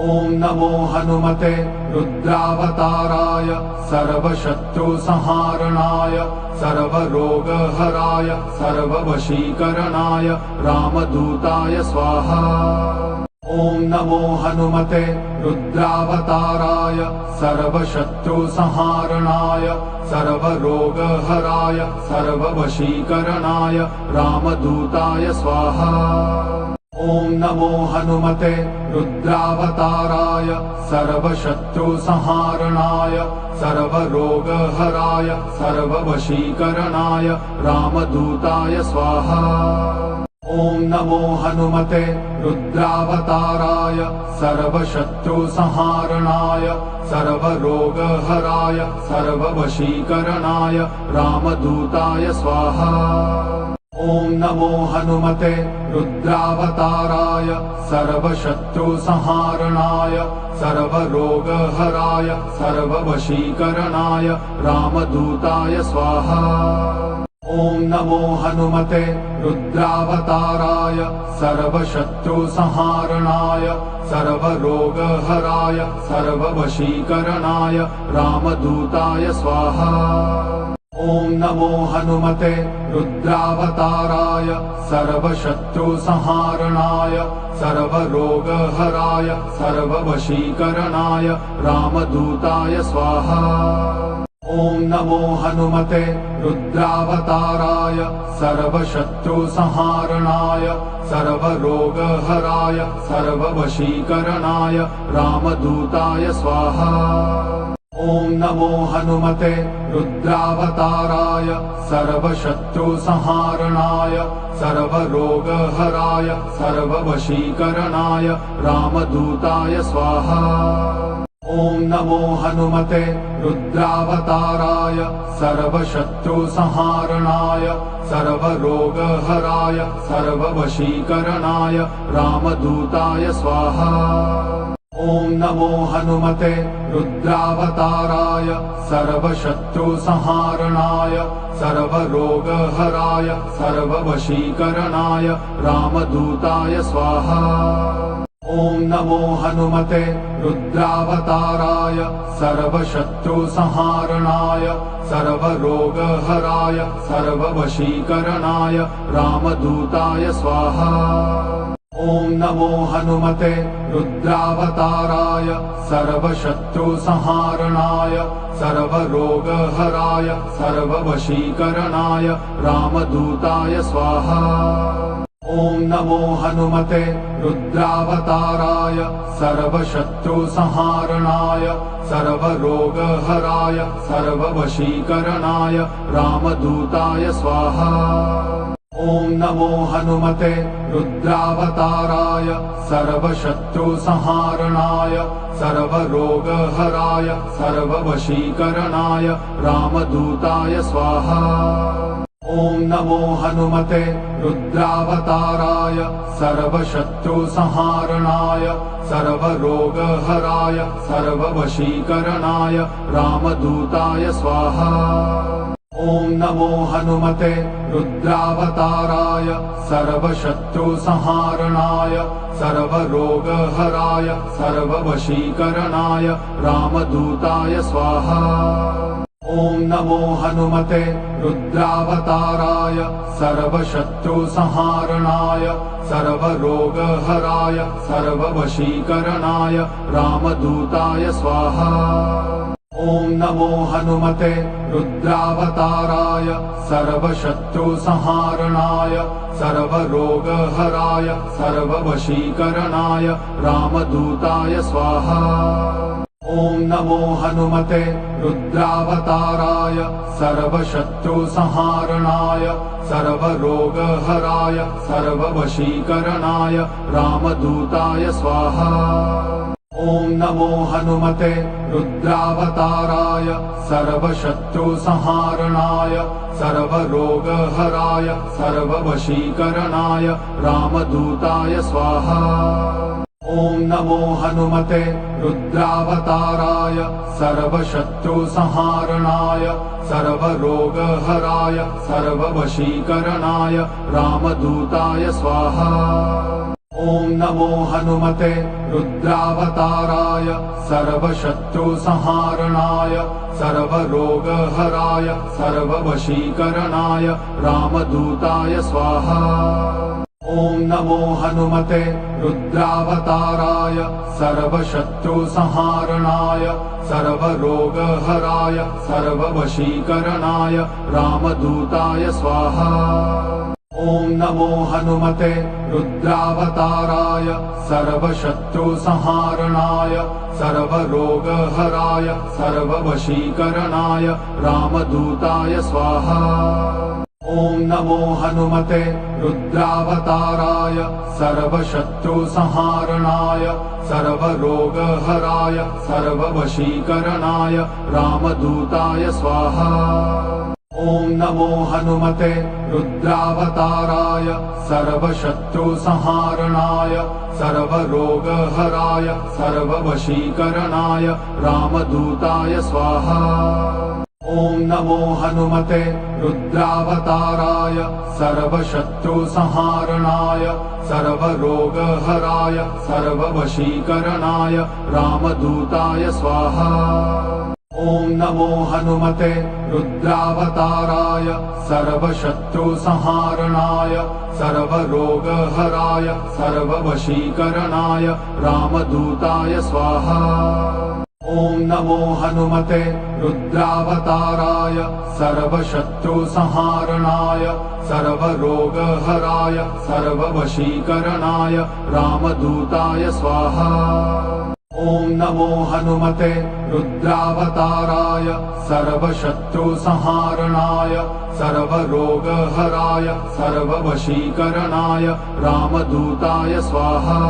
ॐ नमो हनुमते रुद्रावताराय सर्वशत्रुसंहारणाय सर्वरोगहराय सर्ववशीकरणाय रामदूताय स्वाहा। ॐ नमो हनुमते रुद्रावताराय सर्वशत्रुसंहारणाय सर्वरोगहराय सर्ववशीकरणाय रामदूताय स्वाहा। ॐ नमो हनुमते रुद्रावताराय सर्वशत्रुसंहारणाय सर्वरोगहराय सर्ववशीकरणाय रामदूताय स्वाहा। ॐ नमो हनुमते रुद्रावताराय सर्वशत्रुसंहारणाय सर्वरोगहराय सर्ववशीकरणाय रामदूताय स्वाहा। ॐ नमो हनुमते रुद्रावताराय सर्वशत्रुसंहारणाय सर्वरोगहराय सर्ववशीकरणाय रामदूताय स्वाहा। ॐ नमो हनुमते रुद्रावताराय सर्वशत्रुसंहारणाय सर्वरोगहराय सर्ववशीकरणाय रामदूताय स्वाहा। ॐ नमो हनुमते रुद्रावताराय सर्वशत्रुसंहारणाय सर्वरोगहराय सर्ववशीकरणाय रामदूताय स्वाहा। ॐ नमो हनुमते रुद्रावताराय सर्वशत्रुसंहारणाय सर्वरोगहराय सर्ववशीकरणाय रामदूताय स्वाहा। ॐ नमो हनुमते रुद्रावताराय सर्वशत्रुसंहारणाय सर्वरोगहराय सर्ववशीकरणाय रामदूताय स्वाहा। ॐ नमो हनुमते रुद्रावताराय सर्वशत्रुसंहारणाय सर्वरोगहराय सर्ववशीकरणाय रामदूताय स्वाहा। ॐ नमो हनुमते रुद्रावताराय सर्वशत्रुसंहारणाय सर्वरोगहराय सर्ववशीकरणाय रामदूताय स्वाहा। ॐ नमो हनुमते रुद्रावताराय सर्वशत्रुसंहारणाय सर्वरोगहराय सर्ववशीकरणाय रामदूताय स्वाहा। ॐ नमो हनुमते रुद्रावताराय सर्वशत्रुसंहारणाय सर्वरोगहराय सर्ववशीकरणाय रामदूताय स्वाहा। ॐ नमो हनुमते रुद्रावताराय सर्वशत्रुसंहारणाय सर्वरोगहराय सर्ववशीकरणाय रामदूताय स्वाहा। ॐ नमो हनुमते रुद्रावताराय सर्वशत्रुसंहारणाय सर्वरोगहराय सर्ववशीकरणाय रामदूताय स्वाहा। ॐ नमो हनुमते रुद्रावताराय सर्वशत्रुसंहारणाय सर्वरोगहराय सर्ववशीकरणाय रामदूताय स्वाहा। ॐ नमो हनुमते रुद्रावताराय सर्वशत्रुसंहारणाय सर्वरोगहराय सर्ववशीकरणाय रामदूताय स्वाहा। ॐ नमो हनुमते रुद्रावताराय सर्वशत्रुसंहारणाय सर्वरोगहराय सर्ववशीकरणाय रामदूताय स्वाहा। ॐ नमो हनुमते रुद्रावताराय सर्वशत्रुसंहारणाय सर्वरोगहराय सर्ववशीकरणाय रामदूताय स्वाहा। ॐ नमो हनुमते रुद्रावताराय सर्वशत्रुसंहारणाय सर्वरोगहराय सर्ववशीकरणाय रामदूताय स्वाहा। ॐ नमो हनुमते रुद्रावताराय सर्वशत्रुसंहारणाय सर्वरोगहराय सर्ववशीकरणाय रामदूताय स्वाहा। ॐ नमो हनुमते रुद्रावताराय सर्वशत्रुसंहारणाय सर्वरोगहराय सर्ववशीकरणाय रामदूताय स्वाहा। ॐ नमो हनुमते रुद्रावताराय सर्वशत्रुसंहारणाय सर्वरोगहराय सर्ववशीकरणाय रामदूताय स्वाहा। ॐ नमो हनुमते रुद्रावताराय सर्वशत्रुसंहारणाय सर्वरोगहराय सर्ववशीकरणाय रामदूताय स्वाहा। ॐ नमो हनुमते रुद्रावताराय सर्वशत्रुसंहारणाय सर्वरोगहराय सर्ववशीकरणाय रामदूताय स्वाहा। ॐ नमो हनुमते रुद्रावताराय सर्वशत्रुसंहारणाय सर्वरोगहराय सर्ववशीकरणाय रामदूताय स्वाहा। ॐ नमो हनुमते रुद्रावताराय सर्वशत्रुसंहारणाय सर्वरोगहराय सर्ववशीकरणाय रामदूताय स्वाहा। ॐ नमो हनुमते रुद्रावताराय सर्वशत्रुसंहारणाय सर्वरोगहराय सर्ववशीकरणाय रामदूताय स्वाहा। ॐ नमो हनुमते रुद्रावताराय सर्वशत्रुसंहारणाय सर्वरोगहराय सर्ववशीकरणाय रामदूताय स्वाहा। ॐ नमो हनुमते रुद्रावताराय सर्वशत्रुसंहारणाय सर्वरोगहराय सर्ववशीकरणाय रामदूताय स्वाहा। ॐ नमो हनुमते रुद्रावताराय सर्वशत्रुसंहारणाय सर्वरोगहराय सर्ववशीकरणाय रामदूताय स्वाहा।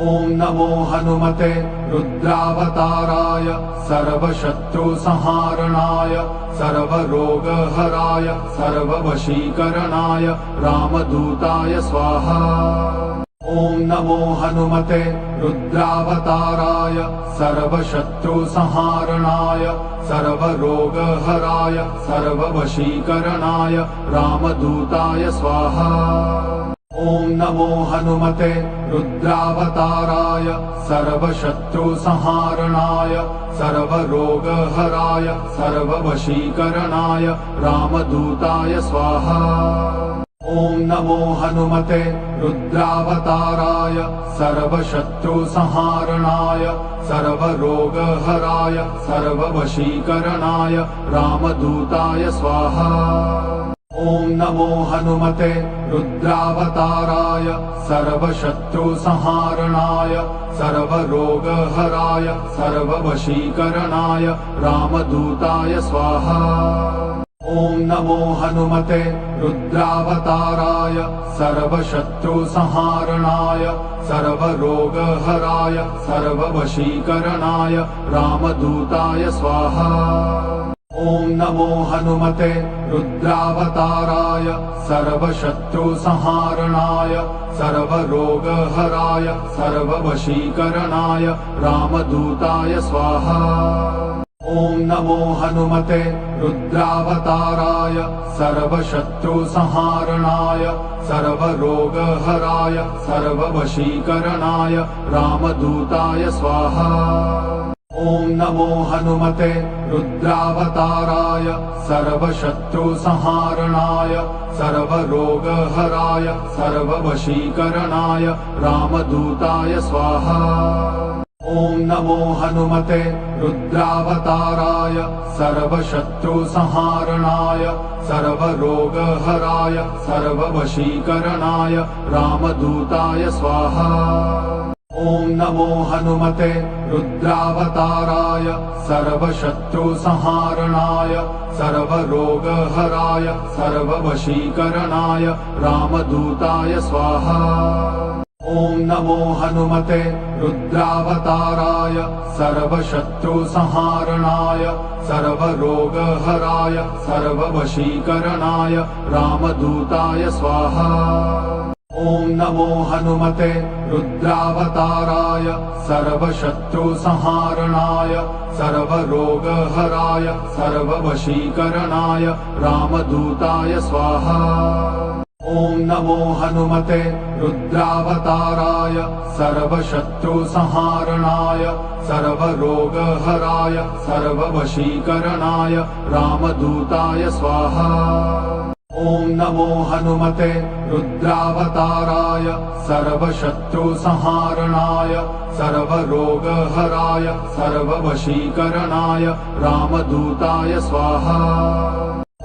ॐ नमो हनुमते रुद्रावताराय सर्वशत्रुसंहारणाय सर्वरोगहराय सर्ववशीकरणाय रामदूताय स्वाहा। ॐ नमो हनुमते रुद्रावताराय सर्वशत्रुसंहारणाय सर्वरोगहराय सर्ववशीकरणाय रामदूताय स्वाहा। ॐ नमो हनुमते रुद्रावताराय सर्वशत्रुसंहारणाय सर्वरोगहराय सर्ववशीकरणाय रामदूताय स्वाहा। ॐ नमो हनुमते रुद्रावताराय सर्वशत्रुसंहारणाय सर्वरोगहराय सर्ववशीकरणाय रामदूताय स्वाहा। ॐ नमो हनुमते रुद्रावताराय सर्वशत्रुसंहारणाय सर्वरोगहराय सर्ववशीकरणाय रामदूताय स्वाहा। ॐ नमो हनुमते रुद्रावताराय सर्वशत्रुसंहारणाय सर्वरोगहराय सर्ववशीकरणाय रामदूताय स्वाहा। ॐ नमो हनुमते रुद्रावताराय सर्वशत्रुसंहारणाय सर्वरोगहराय सर्ववशीकरणाय रामदूताय स्वाहा। ॐ नमो हनुमते रुद्रावताराय सर्वशत्रुसंहारणाय सर्वरोगहराय सर्ववशीकरणाय रामदूताय स्वाहा। ॐ नमो हनुमते रुद्रावताराय सर्वशत्रुसंहारणाय सर्वरोगहराय सर्ववशीकरणाय रामदूताय स्वाहा। ॐ नमो हनुमते रुद्रावताराय सर्वशत्रुसंहारणाय सर्वरोगहराय सर्ववशीकरणाय रामदूताय स्वाहा। ॐ नमो हनुमते रुद्रावताराय सर्वशत्रुसंहारणाय सर्वरोगहराय सर्ववशीकरणाय रामदूताय स्वाहा। ॐ नमो हनुमते रुद्रावताराय सर्वशत्रुसंहारणाय सर्वरोगहराय सर्ववशीकरणाय रामदूताय स्वाहा। ॐ नमो हनुमते रुद्रावताराय सर्वशत्रुसंहारणाय सर्वरोगहराय सर्ववशीकरणाय रामदूताय स्वाहा। ॐ नमो हनुमते रुद्रावताराय सर्वशत्रुसंहारणाय सर्वरोगहराय सर्ववशीकरणाय रामदूताय स्वाहा। ॐ नमो हनुमते रुद्रावताराय सर्वशत्रुसंहारणाय सर्वरोगहराय सर्ववशीकरणाय रामदूताय स्वाहा।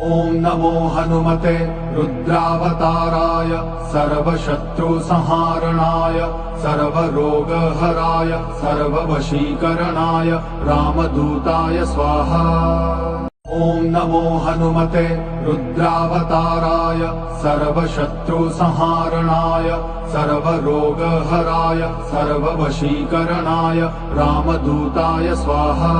ॐ नमो हनुमते रुद्रावताराय सर्वशत्रुसंहारणाय सर्वरोगहराय सर्ववशीकरणाय रामदूताय स्वाहा। ॐ नमो हनुमते रुद्रावताराय सर्वशत्रुसंहारणाय सर्वरोगहराय सर्ववशीकरणाय रामदूताय स्वाहा।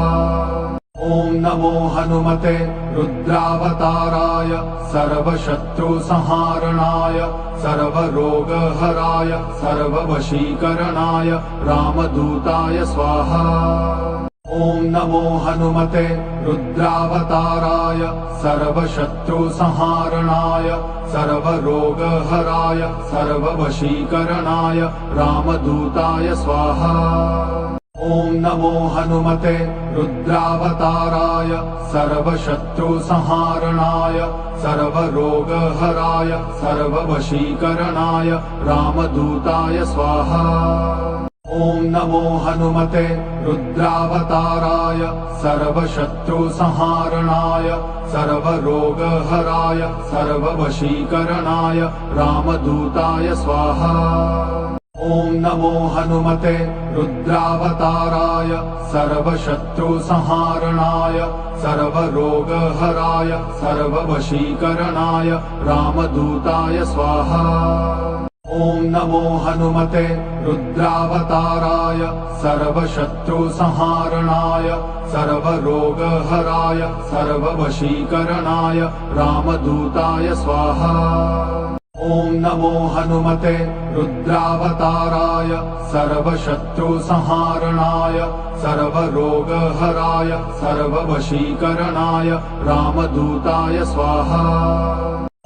ॐ नमो हनुमते रुद्रावताराय सर्वशत्रुसंहारणाय सर्वरोगहराय सर्ववशीकरणाय रामदूताय स्वाहा। ॐ नमो हनुमते रुद्रावताराय सर्वशत्रुसंहारणाय सर्वरोगहराय सर्ववशीकरणाय रामदूताय स्वाहा। ॐ नमो हनुमते रुद्रावताराय सर्वशत्रुसंहारणाय सर्वरोगहराय सर्ववशीकरणाय रामदूताय स्वाहा। ॐ नमो हनुमते रुद्रावताराय सर्वशत्रुसंहारणाय सर्वरोगहराय सर्ववशीकरणाय रामदूताय स्वाहा। ॐ नमो हनुमते रुद्रावताराय सर्वशत्रुसंहारणाय सर्वरोगहराय सर्ववशीकरणाय रामदूताय स्वाहा। ॐ नमो हनुमते रुद्रावताराय सर्वशत्रुसंहारणाय सर्वरोगहराय सर्ववशीकरणाय रामदूताय स्वाहा। ॐ नमो हनुमते रुद्रावताराय सर्वशत्रुसंहारणाय सर्वरोगहराय सर्ववशीकरणाय रामदूताय स्वाहा।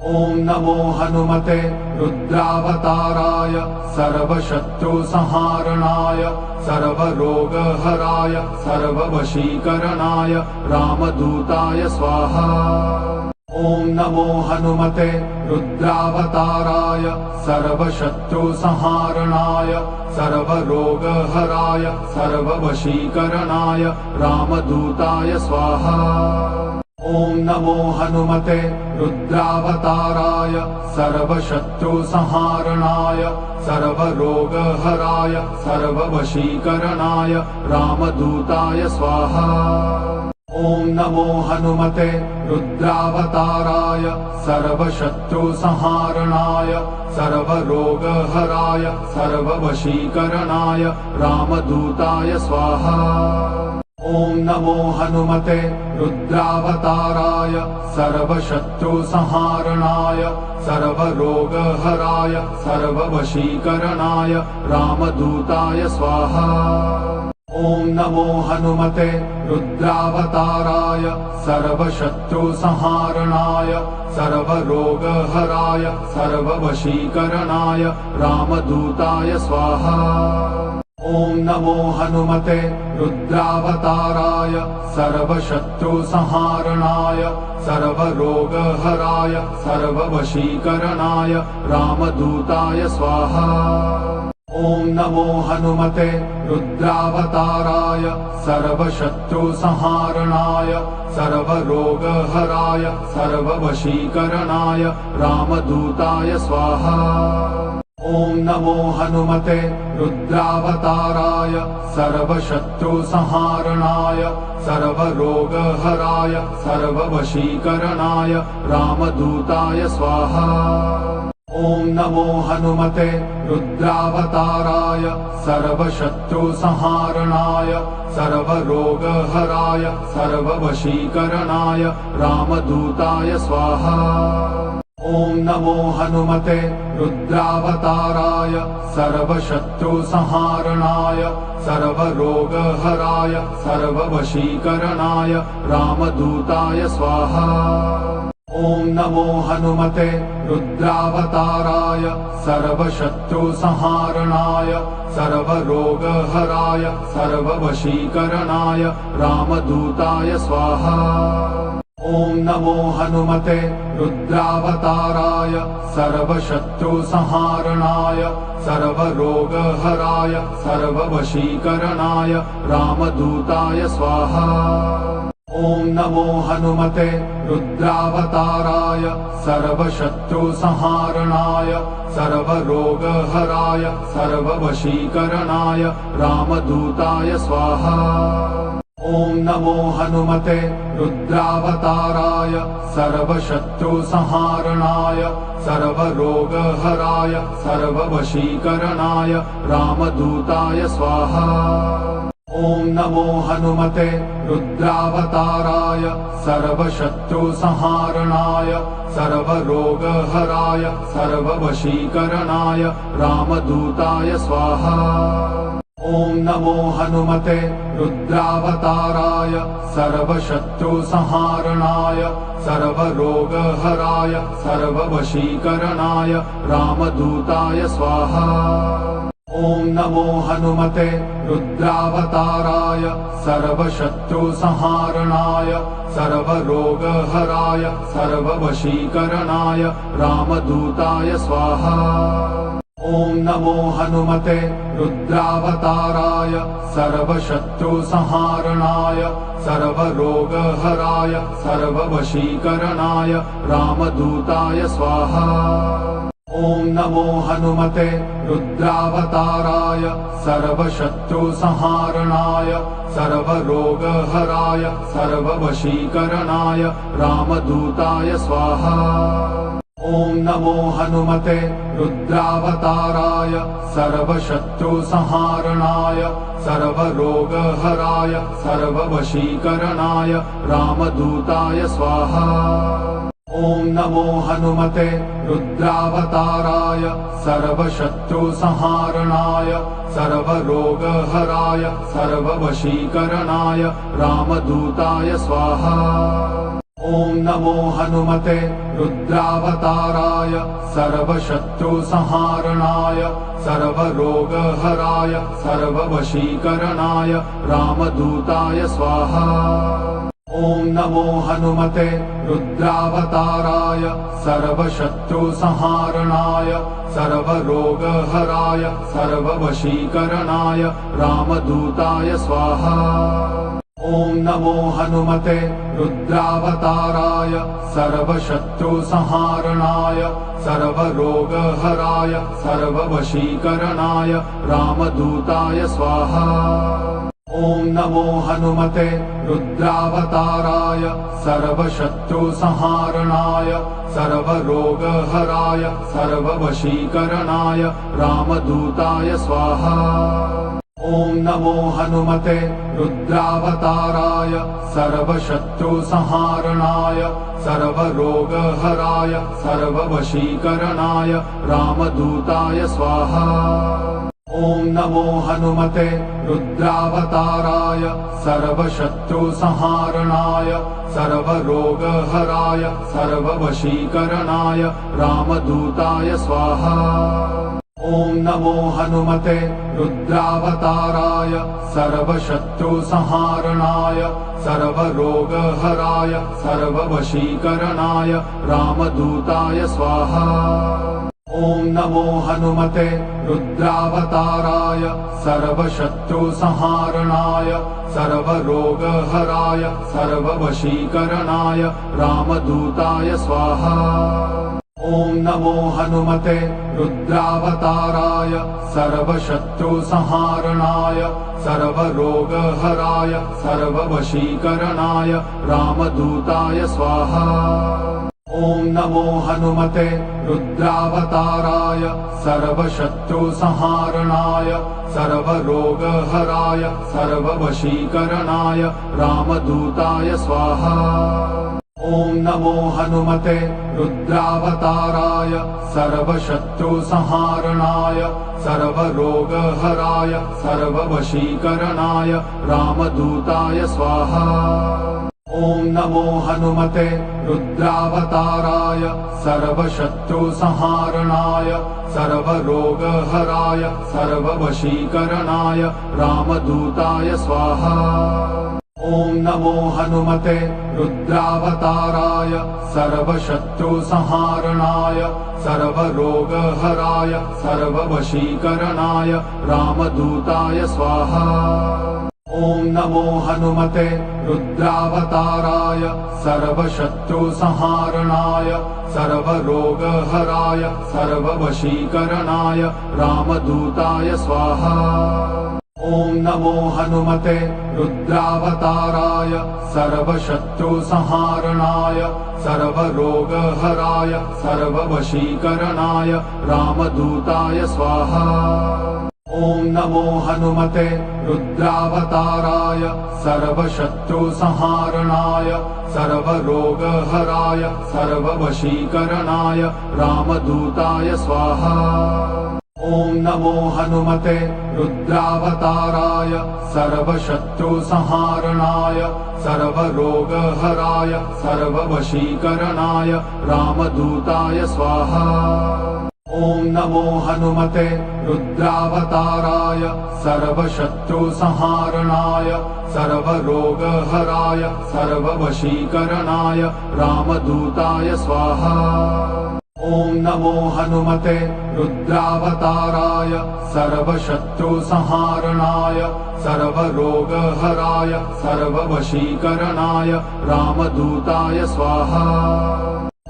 ॐ नमो हनुमते रुद्रावताराय सर्वशत्रुसंहारणाय सर्वरोगहराय सर्ववशीकरणाय रामदूताय स्वाहा। ॐ नमो हनुमते रुद्रावताराय सर्वशत्रुसंहारणाय सर्वरोगहराय सर्ववशीकरणाय रामदूताय स्वाहा। ॐ नमो हनुमते रुद्रावताराय सर्वशत्रुसंहारणाय सर्वरोगहराय सर्ववशीकरणाय रामदूताय स्वाहा। ॐ नमो हनुमते रुद्रावताराय सर्वशत्रुसंहारणाय सर्वरोगहराय सर्ववशीकरणाय रामदूताय स्वाहा। ॐ नमो हनुमते रुद्रावताराय सर्वशत्रुसंहारणाय सर्वरोगहराय सर्ववशीकरणाय रामदूताय स्वाहा। ॐ नमो हनुमते रुद्रावताराय सर्वशत्रुसंहारणाय सर्वरोगहराय सर्ववशीकरणाय रामदूताय स्वाहा। ॐ नमो हनुमते रुद्रावताराय सर्वशत्रुसंहारणाय सर्वरोगहराय सर्ववशीकरणाय रामदूताय स्वाहा। ॐ नमो हनुमते रुद्रावताराय सर्वशत्रुसंहारणाय सर्वरोगहराय सर्ववशीकरणाय रामदूताय स्वाहा। ॐ नमो हनुमते रुद्रावताराय सर्वशत्रुसंहारणाय सर्वरोगहराय सर्ववशीकरणाय रामदूताय स्वाहा। ॐ नमो हनुमते रुद्रावताराय सर्वशत्रुसंहारणाय सर्वरोगहराय सर्ववशीकरणाय रामदूताय स्वाहा। ॐ नमो हनुमते रुद्रावताराय सर्वशत्रुसंहारणाय सर्वरोगहराय सर्ववशीकरणाय रामदूताय स्वाहा। ॐ नमो हनुमते रुद्रावताराय सर्वशत्रुसंहारणाय सर्वरोगहराय सर्ववशीकरणाय रामदूताय स्वाहा। ॐ नमो हनुमते रुद्रावताराय सर्वशत्रुसंहारणाय सर्वरोगहराय सर्ववशीकरणाय रामदूताय स्वाहा। ॐ नमो हनुमते रुद्रावताराय सर्वशत्रुसंहारणाय सर्वरोगहराय सर्ववशीकरणाय रामदूताय स्वाहा। ॐ नमो हनुमते रुद्रावताराय सर्वशत्रुसंहारणाय सर्वरोगहराय सर्ववशीकरणाय रामदूताय स्वाहा। ॐ नमो हनुमते रुद्रावताराय सर्वशत्रुसंहारणाय सर्वरोगहराय सर्ववशीकरणाय रामदूताय स्वाहा। ॐ नमो हनुमते रुद्रावताराय सर्वशत्रुसंहारणाय सर्वरोगहराय सर्ववशीकरणाय रामदूताय स्वाहा। ॐ नमो हनुमते रुद्रावताराय सर्वशत्रुसंहारणाय सर्वरोगहराय सर्ववशीकरणाय रामदूताय स्वाहा। ॐ नमो हनुमते रुद्रावताराय सर्वशत्रुसंहारणाय सर्वरोगहराय सर्ववशीकरणाय रामदूताय स्वाहा। ॐ नमो हनुमते रुद्रावताराय सर्वशत्रुसंहारणाय सर्वरोगहराय सर्ववशीकरणाय रामदूताय स्वाहा। ॐ नमो हनुमते रुद्रावताराय सर्वशत्रुसंहारणाय सर्वरोगहराय सर्ववशीकरणाय रामदूताय स्वाहा। ॐ नमो हनुमते रुद्रावताराय सर्वशत्रुसंहारणाय सर्वरोगहराय सर्ववशीकरणाय रामदूताय स्वाहा। ॐ नमो हनुमते रुद्रावताराय सर्वशत्रुसंहारणाय सर्वरोगहराय सर्ववशीकरणाय रामदूताय स्वाहा। ॐ नमो हनुमते रुद्रावताराय सर्वशत्रुसंहारणाय सर्वरोगहराय सर्ववशीकरणाय रामदूताय स्वाहा। ॐ नमो हनुमते रुद्रावताराय सर्वशत्रुसंहारणाय सर्वरोगहराय सर्ववशीकरणाय रामदूताय स्वाहा। ॐ नमो हनुमते रुद्रावताराय सर्वशत्रुसंहारणाय सर्वरोगहराय सर्ववशीकरणाय रामदूताय स्वाहा। ॐ नमो हनुमते रुद्रावताराय सर्वशत्रुसंहारणाय सर्वरोगहराय सर्ववशीकरणाय रामदूताय स्वाहा। ॐ नमो हनुमते रुद्रावताराय सर्वशत्रुसंहारणाय सर्वरोगहराय सर्ववशीकरणाय रामदूताय स्वाहा। ॐ नमो हनुमते रुद्रावताराय सर्वशत्रुसंहारणाय सर्वरोगहराय सर्ववशीकरणाय रामदूताय स्वाहा। ॐ नमो हनुमते रुद्रावताराय सर्वशत्रुसंहारणाय सर्वरोगहराय सर्ववशीकरणाय रामदूताय स्वाहा। ॐ नमो हनुमते रुद्रावताराय सर्वशत्रुसंहारणाय सर्वरोगहराय सर्ववशीकरणाय रामदूताय स्वाहा। ॐ नमो हनुमते रुद्रावताराय सर्वशत्रुसंहारणाय सर्वरोगहराय सर्ववशीकरणाय रामदूताय स्वाहा। ॐ नमो हनुमते रुद्रावताराय सर्वशत्रुसंहारणाय सर्वरोगहराय सर्ववशीकरणाय रामदूताय स्वाहा। ॐ ॐ नमो हनुमते रुद्रावताराय सर्वशत्रुसंहारणाय सर्वरोगहराय सर्ववशीकरणाय रामदूताय स्वाहा। ॐ नमो हनुमते रुद्रावताराय सर्वशत्रुसंहारणाय सर्वरोगहराय सर्ववशीकरणाय रामदूताय स्वाहा। ॐ नमो हनुमते रुद्रावताराय सर्वशत्रुसंहारणाय सर्वरोगहराय सर्ववशीकरणाय रामदूताय स्वाहा। ॐ नमो हनुमते रुद्रावताराय सर्वशत्रुसंहारणाय सर्वरोगहराय सर्ववशीकरणाय रामदूताय स्वाहा। ॐ नमो हनुमते रुद्रावताराय सर्वशत्रुसंहारणाय सर्वरोगहराय सर्ववशीकरणाय रामदूताय स्वाहा। ॐ नमो हनुमते रुद्रावताराय सर्वशत्रुसंहारणाय सर्वरोगहराय सर्ववशीकरणाय रामदूताय स्वाहा। ॐ नमो हनुमते रुद्रावताराय सर्वशत्रुसंहारणाय सर्वरोगहराय सर्ववशीकरणाय रामदूताय स्वाहा। ॐ नमो हनुमते रुद्रावताराय सर्वशत्रुसंहारणाय सर्वरोगहराय सर्ववशीकरणाय रामदूताय स्वाहा।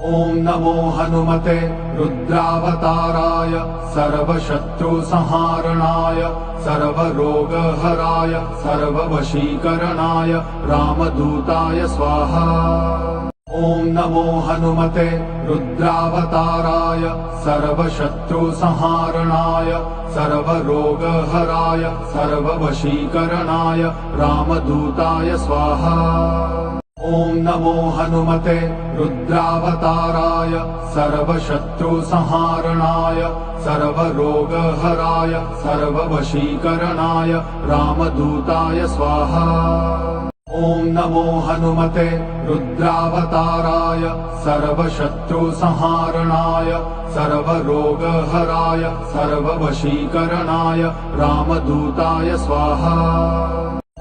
ॐ नमो हनुमते रुद्रावताराय सर्वशत्रुसंहारणाय सर्वरोगहराय सर्ववशीकरणाय रामदूताय स्वाहा। ॐ नमो हनुमते रुद्रावताराय सर्वशत्रुसंहारणाय सर्वरोगहराय सर्ववशीकरणाय रामदूताय स्वाहा। ॐ नमो हनुमते रुद्रावताराय सर्वशत्रुसंहारणाय सर्वरोगहराय सर्ववशीकरणाय रामदूताय स्वाहा। ॐ नमो हनुमते रुद्रावताराय सर्वशत्रुसंहारणाय सर्वरोगहराय सर्ववशीकरणाय रामदूताय स्वाहा।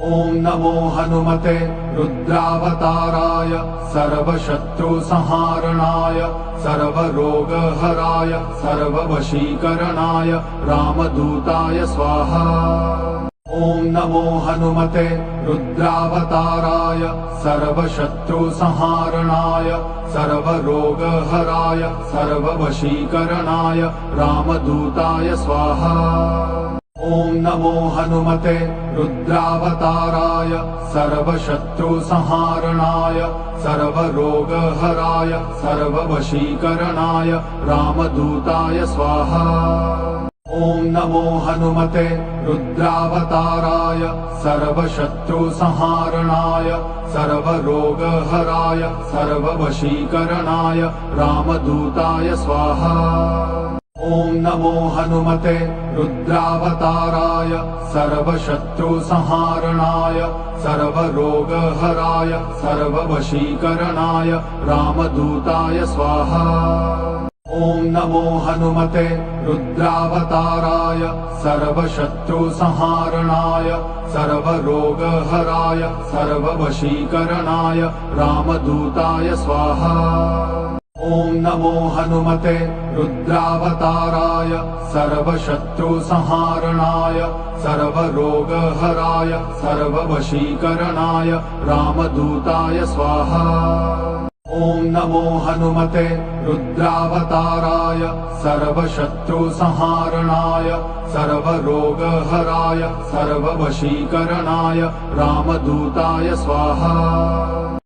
ॐ नमो हनुमते रुद्रावताराय सर्वशत्रुसंहारणाय सर्वरोगहराय सर्ववशीकरणाय रामदूताय स्वाहा। ॐ नमो हनुमते रुद्रावताराय सर्वशत्रुसंहारणाय सर्वरोगहराय सर्ववशीकरणाय रामदूताय स्वाहा। ॐ नमो हनुमते रुद्रावताराय सर्वशत्रुसंहारणाय सर्वरोगहराय सर्ववशीकरणाय रामदूताय स्वाहा। ॐ नमो हनुमते रुद्रावताराय सर्वशत्रुसंहारणाय सर्वरोगहराय सर्ववशीकरणाय रामदूताय स्वाहा। ॐ नमो हनुमते रुद्रावताराय सर्वशत्रुसंहारणाय सर्वरोगहराय सर्ववशीकरणाय रामदूताय स्वाहा। ॐ नमो हनुमते रुद्रावताराय सर्वशत्रुसंहारणाय सर्वरोगहराय सर्ववशीकरणाय रामदूताय स्वाहा। ॐ नमो हनुमते रुद्रावताराय सर्वशत्रुसंहारणाय सर्वरोगहराय सर्ववशीकरणाय रामदूताय स्वाहा। ॐ नमो हनुमते रुद्रावताराय सर्वशत्रुसंहारणाय सर्वरोगहराय सर्ववशीकरणाय रामदूताय स्वाहा।